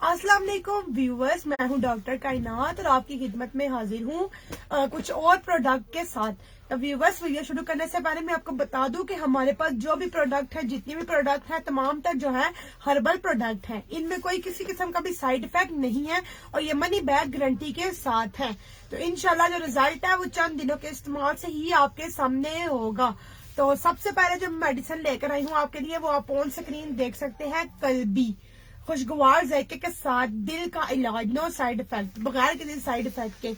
अस्सलाम वालेकुम व्यूवर्स, मैं हूं डॉक्टर कायनात और आपकी खिदमत में हाजिर हूं कुछ और प्रोडक्ट के साथ। तो व्यूवर्स, वीडियो शुरू करने से पहले मैं आपको बता दूं कि हमारे पास जो भी प्रोडक्ट है, जितने भी प्रोडक्ट हैं, तमाम तक जो है हर्बल प्रोडक्ट हैं। इनमें कोई किसी किस्म का भी साइड इफेक्ट नहीं है और ये मनी बैक गारंटी के साथ है। तो इंशाल्लाह जो रिजल्ट है वो चंद दिनों के इस्तेमाल से ही आपके सामने होगा। तो सबसे पहले जो मेडिसिन लेकर आई हूँ आपके लिए, वो आप ऑन स्क्रीन देख सकते हैं। कल्बी खुशगवार जायके के साथ दिल का इलाज, नो साइड इफेक्ट, बगैर किसी साइड इफेक्ट के।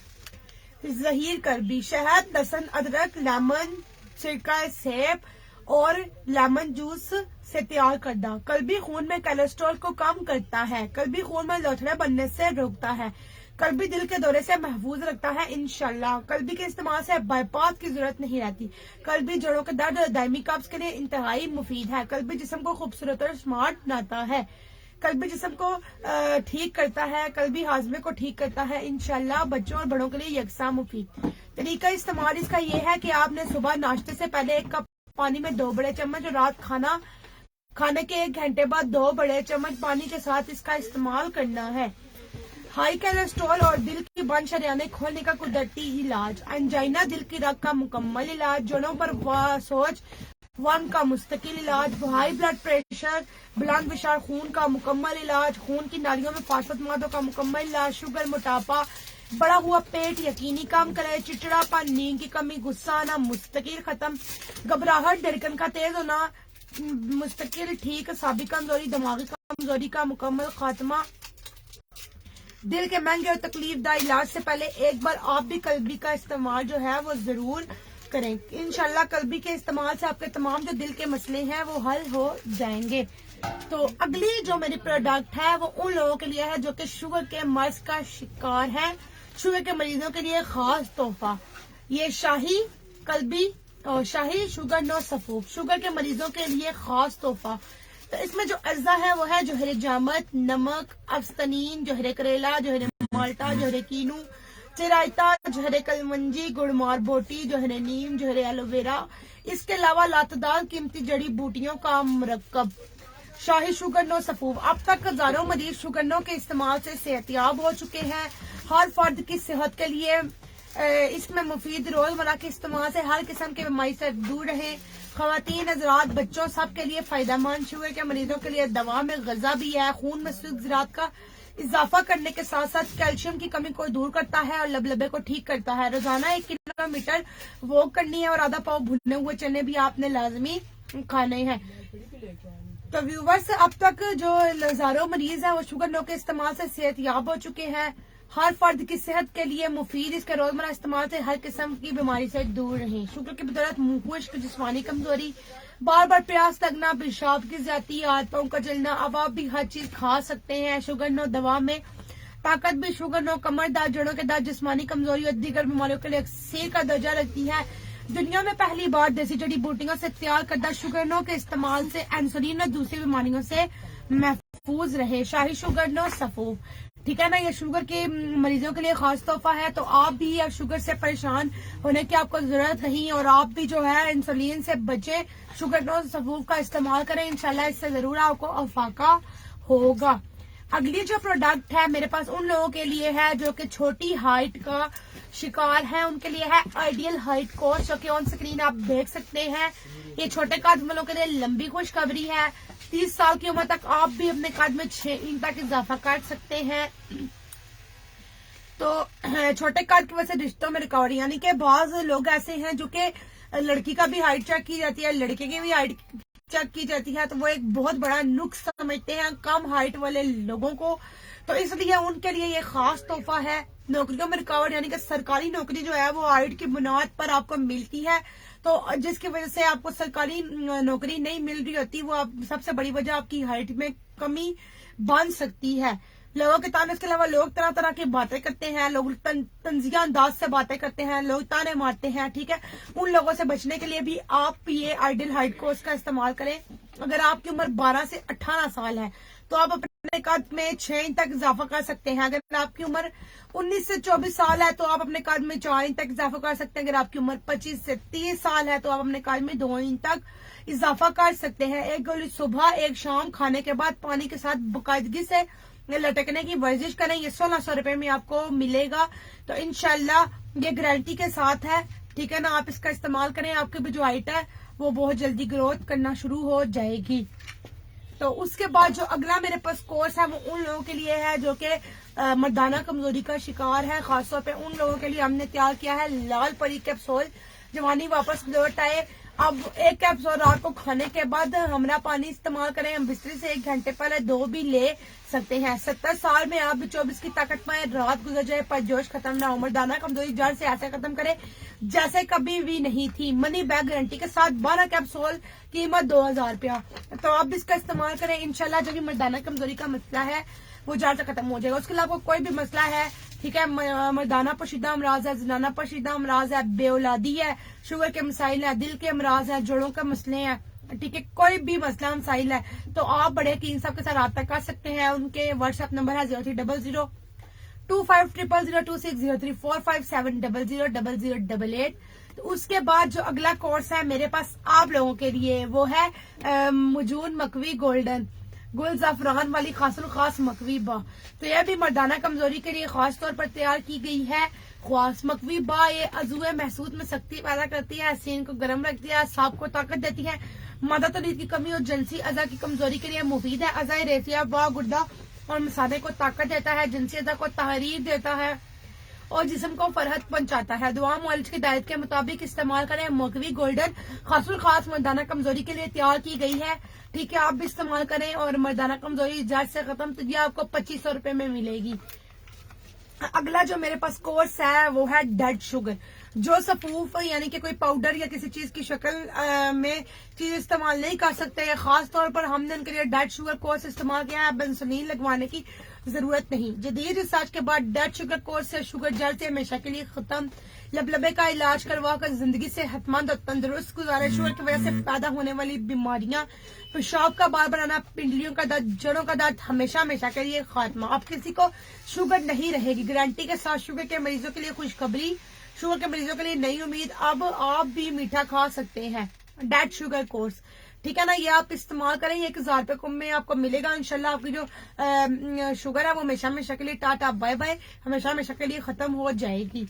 जहीर कल्बी शहद, लहसुन, अदरक, लेमन, सिरका सेब और लेमन जूस से तैयार करदा। कल्बी खून में कोलेस्ट्रॉल को कम करता है। कल्बी खून में लोथड़े बनने से रोकता है। कल्बी दिल के दौरे से महफूज रखता है इंशाल्लाह। कल्बी के इस्तेमाल से बाईपास की जरूरत नहीं रहती। कल्बी जोड़ों के दर्द और दायमी कब्ज के लिए इंतहाई मुफीद है। कल्बी जिस्म को खूबसूरत और स्मार्ट बनाता है। कल्बी जिस्म को ठीक करता है। कल्बी हाजमे को ठीक करता है इंशाल्लाह। बच्चों और बड़ों के लिए यकसा मुफीद। तरीका इस्तेमाल इसका ये है कि आपने सुबह नाश्ते से पहले 1 कप पानी में 2 बड़े चम्मच और रात खाने के 1 घंटे बाद 2 बड़े चम्मच पानी के साथ इसका इस्तेमाल करना है। हाई कोलेस्ट्रॉल और दिल की बंद शरियाने खोलने का कुदरती इलाज। एंजाइना, दिल की रग का मुकम्मल इलाज। जोड़ों पर सोज वन का मुस्तकिल इलाज। हाई ब्लड प्रेशर, बुलंद विशाल खून का मुकम्मल इलाज। खून की नालियों में फास्फोरस मादों का मुकम्मल इलाज। शुगर, मोटापा, बड़ा हुआ पेट यकीनी कम करे। चिड़चिड़ापन, नींद की कमी, गुस्सा आना मुस्तकिल खत्म। घबराहट, धड़कन का तेज होना मुस्तकिल ठीक। साबिक कमजोरी, दिमागी कमजोरी का मुकम्मल खात्मा। दिल के महंगे और तकलीफ दार इलाज से पहले एक बार आप भी कल्बी का इस्तेमाल जो है वो जरूर करें। इंशाल्लाह कल्बी के इस्तेमाल से आपके तमाम जो दिल के मसले हैं वो हल हो जाएंगे। तो अगली जो मेरी प्रोडक्ट है वो उन लोगों के लिए है जो कि शुगर के मर्ज का शिकार है। शुगर के मरीजों के लिए खास तोहफा, ये शाही कल्बी और शाही शुगर नो सफूफ, शुगर के मरीजों के लिए खास तोहफा। तो इसमें जो अज्जा है वो है जोहरे जामत, नमक, अफ्सतनीन, जोहरे करेला, जोहरे माल्टा, जोहरे कीनू, चिरायता, जोहरे कलमंजी, गुड़मार बोटी, जोहरे नीम, जोहरे एलोवेरा। इसके अलावा लातदार कीमती जड़ी बूटियों का मरकब। शाही शुगर नो सफूफ। अब तक हजारों मरीज शुगर नो के इस्तेमाल से सेहतियाब हो चुके हैं। हर फर्द की सेहत के लिए इसमें मुफीद रोजमर्रा के इस्तेमाल से हर किस्म की बीमारी से दूर रहे। खवातीन, हजरात, बच्चों सब के लिए फायदेमंद। शुगर के मरीजों के लिए दवा में गजा भी है। खून में ज़रात का इजाफा करने के साथ साथ कैल्शियम की कमी को दूर करता है और लबलबे को ठीक करता है। रोजाना 1 किलोमीटर वॉक करनी है और आधा पाव भुने हुए चने भी आपने लाजमी खाने हैं। तो व्यूवर्स, अब तक जो हजारों मरीज हैं वो शुगर नो के इस्तेमाल से सेहतयाब हो चुके हैं। हर फर्द की सेहत के लिए मुफीद, इसके रोजमर्रा इस्तेमाल से हर किस्म की बीमारी से दूर रहें। शुगर की बदौलत मुंह खुश्क, जिस्मानी कमजोरी, बार बार प्यास लगना, पेशाब की ज्यादती, हाथ पांव का जलना। अब आप भी हर चीज खा सकते हैं। शुगर नो दवा में ताकत भी। शुगर नो कमर दर्द, जोड़ों के दर्द, जिस्मानी कमजोरी और दीगर बीमारियों के लिए अक्सर का दर्जा रखती है। दुनिया में पहली बार देसी जड़ी बूटियों से तैयार करदा शुगर नो के इस्तेमाल से इंसुलिन और दूसरी बीमारियों से महफूज रहे। शाही शुगर नो सफूफ, ठीक है ना। ये शुगर के मरीजों के लिए खास तोहफा है। तो आप भी अब शुगर से परेशान होने की आपको जरूरत नहीं और आप भी जो है इंसुलिन से बचे। शुगर नो सफूफ का इस्तेमाल करें, इंशाल्लाह इससे जरूर आपको अफाका होगा। अगली जो प्रोडक्ट है मेरे पास उन लोगों के लिए है जो कि छोटी हाइट का शिकार है। उनके लिए है आइडियल हाइट कोर्स, जो कि ऑन स्क्रीन आप देख सकते हैं। ये छोटे कद वालों के लिए लंबी खुशखबरी है। 30 साल की उम्र तक आप भी अपने कद में 6 इंच तक इजाफा कर सकते हैं। तो छोटे कद की वजह से रिश्तों में रुकावट, यानी कि बाज लोग ऐसे हैं जो कि लड़की का भी हाइट चेक की जाती है, लड़के की भी हाइट चेक की जाती है, तो वो एक बहुत बड़ा नुक्स समझते हैं कम हाइट वाले लोगों को। तो इसलिए उनके लिए ये खास तोहफा है। नौकरियों में रुकावट, यानी कि सरकारी नौकरी जो है वो हाइट की बुनियाद पर आपको मिलती है, तो जिसकी वजह से आपको सरकारी नौकरी नहीं मिल रही होती, वो सबसे बड़ी वजह आपकी हाइट में कमी बन सकती है। लोगों के ताने, इसके अलावा लोग तरह तरह की बातें करते हैं, लोग तंजिया अंदाज से बातें करते हैं, लोग ताने मारते हैं, ठीक है। उन लोगों से बचने के लिए भी आप ये आइडियल हाइट कोर्स का इस्तेमाल करें। अगर आपकी उम्र 12 से 18 साल है तो आप अपने कद में 6 इंच तक इजाफा कर सकते हैं। अगर आपकी उम्र 19 से 24 साल है तो आप अपने कद में 4 इंच तक इजाफा कर सकते हैं। अगर आपकी उम्र 25 से 30 साल है तो आप अपने कद में 2 इंच तक इजाफा कर सकते हैं। एक गोली सुबह एक शाम खाने के बाद पानी के साथ बाकायदगी से लटकने की वर्जिश करें। ये 1600 रुपए में आपको मिलेगा। तो इंशाल्लाह ये गारंटी के साथ है, ठीक है ना। आप इसका इस्तेमाल करें, आपकी भी जो हाइट है वो बहुत जल्दी ग्रोथ करना शुरू हो जाएगी। तो उसके बाद जो अगला मेरे पास कोर्स है वो उन लोगों के लिए है जो कि मर्दाना कमजोरी का शिकार है। खासतौर पे उन लोगों के लिए हमने तैयार किया है लाल परी कैप्सूल, जवानी वापस लौट आए। अब एक कैप्सूल रात को खाने के बाद हमरा पानी इस्तेमाल करें, हम बिस्तरे से 1 घंटे पहले 2 भी ले सकते हैं। 70 साल में आप भी 24 की ताकत पाए, रात गुजर जाए पर जोश खत्म ना हो, मर्दाना कमजोरी जड़ से ऐसे खत्म करे जैसे कभी भी नहीं थी। मनी बैग गारंटी के साथ 12 कैप्सूल, कीमत 2000 रुपया। तो आप इसका इस्तेमाल करें, इंशाल्लाह जो भी मर्दाना कमजोरी का मसला है वो जड़ से खत्म हो जाएगा। उसके अलावा कोई भी मसला है, ठीक है, मर्दाना पोशीदा अमराज है, जनाना पोशीदा अमराज है, बेऔलादी है, शुगर के मसाइल है, दिल के अमराज है, जोड़ों के मसले हैं, ठीक है, कोई भी मसला मसाइल है तो आप बड़े यकीन साहब के साथ रब्ता कर सकते हैं। उनके व्हाट्सएप नंबर है 0300250026034570000088। तो उसके बाद जो अगला कोर्स है मेरे पास आप लोगों के लिए वो है मुजून मकवी गोल्डन गुल जाफरान वाली खासुल खास मकवी बा। तो यह भी मर्दाना कमजोरी के लिए खास तौर पर तैयार की गई है। खास मकवी बा ये अज़ुए महसूस में सख्ती पैदा करती है, सीन को गर्म रखती है, सांप को ताकत देती है, मादा तलीद की कमी और जिनसी अज़ा की कमजोरी के लिए मुफीद है। अज़ा रेसिया बा गुर्दा और मसाले को ताकत देता है, जिनसी अज़ा को तहरीर देता है और जिस्म को फरहत पहुंचाता है। दुआ मुआलिज की हिदायत के मुताबिक इस्तेमाल करें। मकवी गोल्डन खासुल खास मर्दाना कमजोरी के लिए तैयार की गई है, ठीक है, आप भी इस्तेमाल करें और मर्दाना कमजोरी जड़ से खत्म। तो ये आपको 2500 रुपए में मिलेगी। अगला जो मेरे पास कोर्स है वो है डेड शुगर। जो सफूफ यानी कि कोई पाउडर या किसी चीज की शक्ल में चीज इस्तेमाल नहीं कर सकते, खास तौर पर हमने उनके लिए डेड शुगर कोर्स इस्तेमाल किया है। इंसुलिन लगवाने की जरूरत नहीं। जदीद रिसर्च के बाद डेड शुगर कोर्स से शुगर जड़ से हमेशा के लिए खत्म। लबलबे का इलाज करवा कर जिंदगी से सेहतमंद और तंदुरुस्त गुजारे। शुगर की वजह से पैदा होने वाली बीमारियां, पेशाब का बार बनाना, पिंडलियों का दर्द, जड़ों का दर्द, हमेशा हमेशा के लिए खात्मा। अब किसी को शुगर नहीं रहेगी गारंटी के साथ। शुगर के मरीजों के लिए खुशखबरी, शुगर के मरीजों के लिए नई उम्मीद, अब आप भी मीठा खा सकते हैं। डेड शुगर कोर्स, ठीक है ना, ये आप इस्तेमाल करें। 1000 रुपए में आपको मिलेगा। इंशाल्लाह आपकी जो शुगर है वो हमेशा हमेशा के लिए टाटा बाय बाय, हमेशा हमेशा के लिए खत्म हो जाएगी।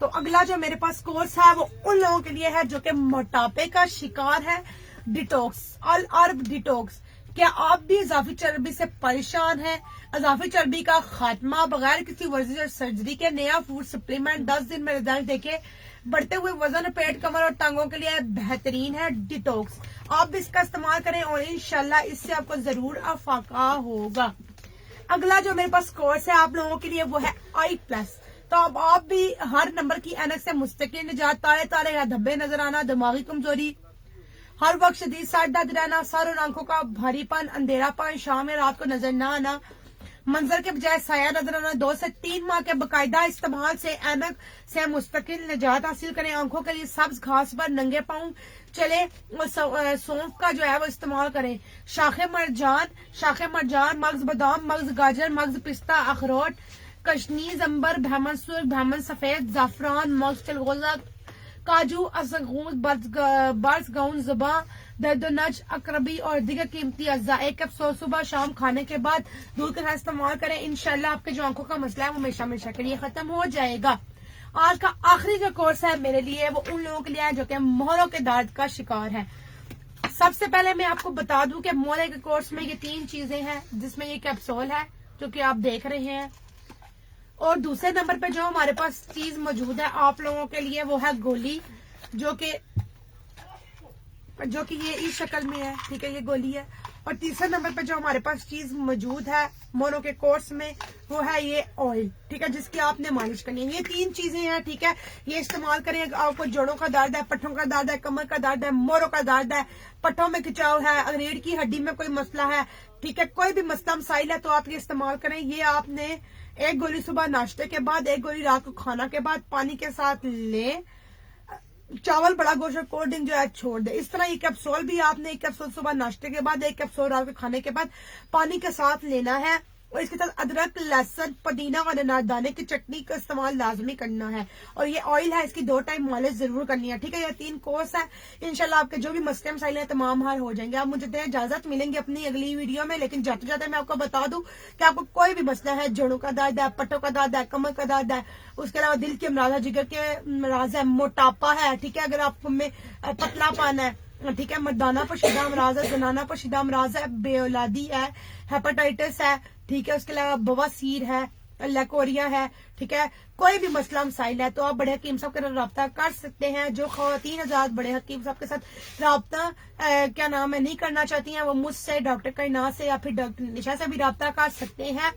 तो अगला जो मेरे पास कोर्स है वो उन लोगों के लिए है जो कि मोटापे का शिकार है। डिटॉक्स, ऑल अर्ब डिटॉक्स। क्या आप भी इजाफी चर्बी से परेशान हैं? इजाफी चर्बी का खात्मा बगैर किसी वर्जिश और सर्जरी के नया फूड सप्लीमेंट 10 दिन में रिजल्ट देके बढ़ते हुए वजन, पेट, कमर और टांगों के लिए बेहतरीन है डिटॉक्स। आप भी इसका इस्तेमाल करें और इंशाल्लाह इससे आपको जरूर अफाका होगा। अगला जो मेरे पास कोर्स है आप लोगों के लिए वो है आई प्लस। तो अब आप भी हर नंबर की ऐनक से मुस्तकिल निजात, तारे तारे या धब्बे नजर आना, दिमागी कमजोरी, हर वक्त शदीद सर दर्द रहना, सर और आंखों का भारीपन, अंधेरापन, शाम या रात को नजर न आना, मंजर के बजाय साया नजर आना। 2 से 3 माह के बाकायदा इस्तेमाल से ऐनक से मुस्तकिल निजात हासिल करें। आंखों के लिए सब्ज घास पर नंगे पांव चले और सौंफ का जो है वो इस्तेमाल करें। शाखे मरजान, मगज बादाम, मगज गाजर, मगज पिस्ता, अखरोट, कशनीज, अंबर, भैमन सुर्ख, भैमन सफेद, जाफरान, मगज चलगोजा, काजू, असगूस, बर्स, गाउन, जुबा, दर्द नज, अकरबी और दीगर कीमती अज्जा एक कैप्सूल सुबह शाम खाने के बाद दूध के साथ इस्तेमाल करें। इंशाल्लाह आपके जो आंखों का मसला है वो हमेशा हमेशा के लिए खत्म हो जाएगा। आज का आखिरी जो कोर्स है मेरे लिए वो उन लोगों के लिए है जो कि मोहरों के दर्द का शिकार है। सबसे पहले मैं आपको बता दूं कि मोहरे के कोर्स में ये 3 चीजें हैं, जिसमें ये कैप्सूल है जो कि आप देख रहे हैं, और दूसरे नंबर पे जो हमारे पास चीज मौजूद है आप लोगों के लिए वो है गोली, जो कि ये इस शक्ल में है, ठीक है, ये गोली है। और तीसरे नंबर पे जो हमारे पास चीज मौजूद है मोनो के कोर्स में वो है ये ऑयल, ठीक है, जिसकी आपने मालिश करनी है। ये 3 चीजें हैं, ठीक है, ये इस्तेमाल करें। आपको जोड़ों का दर्द है, पट्टों का दर्द है, कमर का दर्द है, मोरों का दर्द है, पट्टों में खिंचाव है, रीढ़ की हड्डी में कोई मसला है, ठीक है, कोई भी मसला मसाइल है तो आप ये इस्तेमाल करें। ये आपने 1 गोली सुबह नाश्ते के बाद, 1 गोली रात को खाना के बाद पानी के साथ लें। चावल, बड़ा गोश्त और कोल्ड ड्रिंक जो है छोड़ दे। इस तरह ये कैप्सूल भी आपने 1 कैप्सूल सुबह नाश्ते के बाद, 1 कैप्सूल रात को खाने के बाद पानी के साथ लेना है। और इसके साथ अदरक, लहसुन, पुदीना और अनारदाने की चटनी का इस्तेमाल लाजमी करना है। और ये ऑयल है, इसकी 2 टाइम मालिश जरूर करनी है, ठीक है। ये 3 कोर्स है, इंशाल्लाह आपके जो भी मसले मसाइल हैं तमाम हल हो जाएंगे। आप मुझे दें इजाजत, मिलेंगे अपनी अगली वीडियो में। लेकिन जाते जाते मैं आपको बता दूं कि आपको कोई भी मसला है, जोड़ों का दर्द है, पट्टों का दर्द है, कमर का दर्द है, उसके अलावा दिल के अमराज है, जिगर के अमराज है, मोटापा है, ठीक है, अगर आपको में पतलापन है, ठीक है, मर्दाना पोशीदा अमराज है, जनाना पोशीदा अमराज है, बेऔलादी है, हेपेटाइटिस है, ठीक है, उसके अलावा बवासीर है, लकोरिया है, ठीक है, कोई भी मसला मसाइल है तो आप बड़े हकीम साहब के साथ रब्ता कर सकते हैं। जो खवातीन हज़रात बड़े हकीम साहब के साथ रब्ता क्या नाम है नहीं करना चाहती हैं, वो मुझसे, डॉक्टर कायनात से या फिर डॉक्टर निशा से भी रब्ता कर सकते हैं,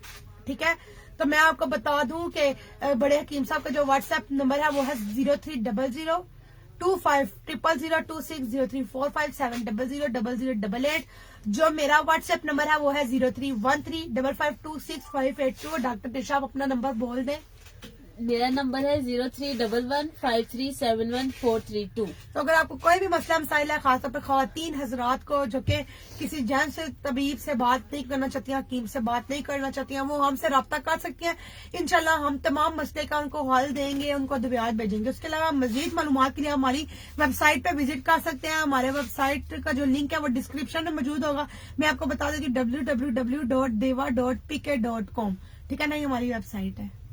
ठीक है। तो मैं आपको बता दूं कि बड़े हकीम साहब का जो व्हाट्सएप नंबर है वो है 0300250026034570000088। जो मेरा व्हाट्सएप नंबर है वो है 0313552658 डॉक्टर निशा, अपना नंबर बोल दें। मेरा नंबर है 0311537142। तो अगर आपको कोई भी मसला मसाइल है, खासतौर पर खवातीन हजरात को जो कि किसी जैन से तबीब से बात नहीं करना चाहती हैं, हकीम से बात नहीं करना चाहती हैं, वो हमसे रब्ता कर सकती हैं। इंशाल्लाह हम तमाम मसले का उनको हल देंगे, उनको अद्वियात भेजेंगे। उसके अलावा मजीद मालूमात के लिए हमारी वेबसाइट पे विजिट कर सकते हैं। हमारे वेबसाइट का जो लिंक है वो डिस्क्रिप्शन में मौजूद होगा। मैं आपको बता दूं कि www.deva.pk.com, ठीक है ना, ये हमारी वेबसाइट है।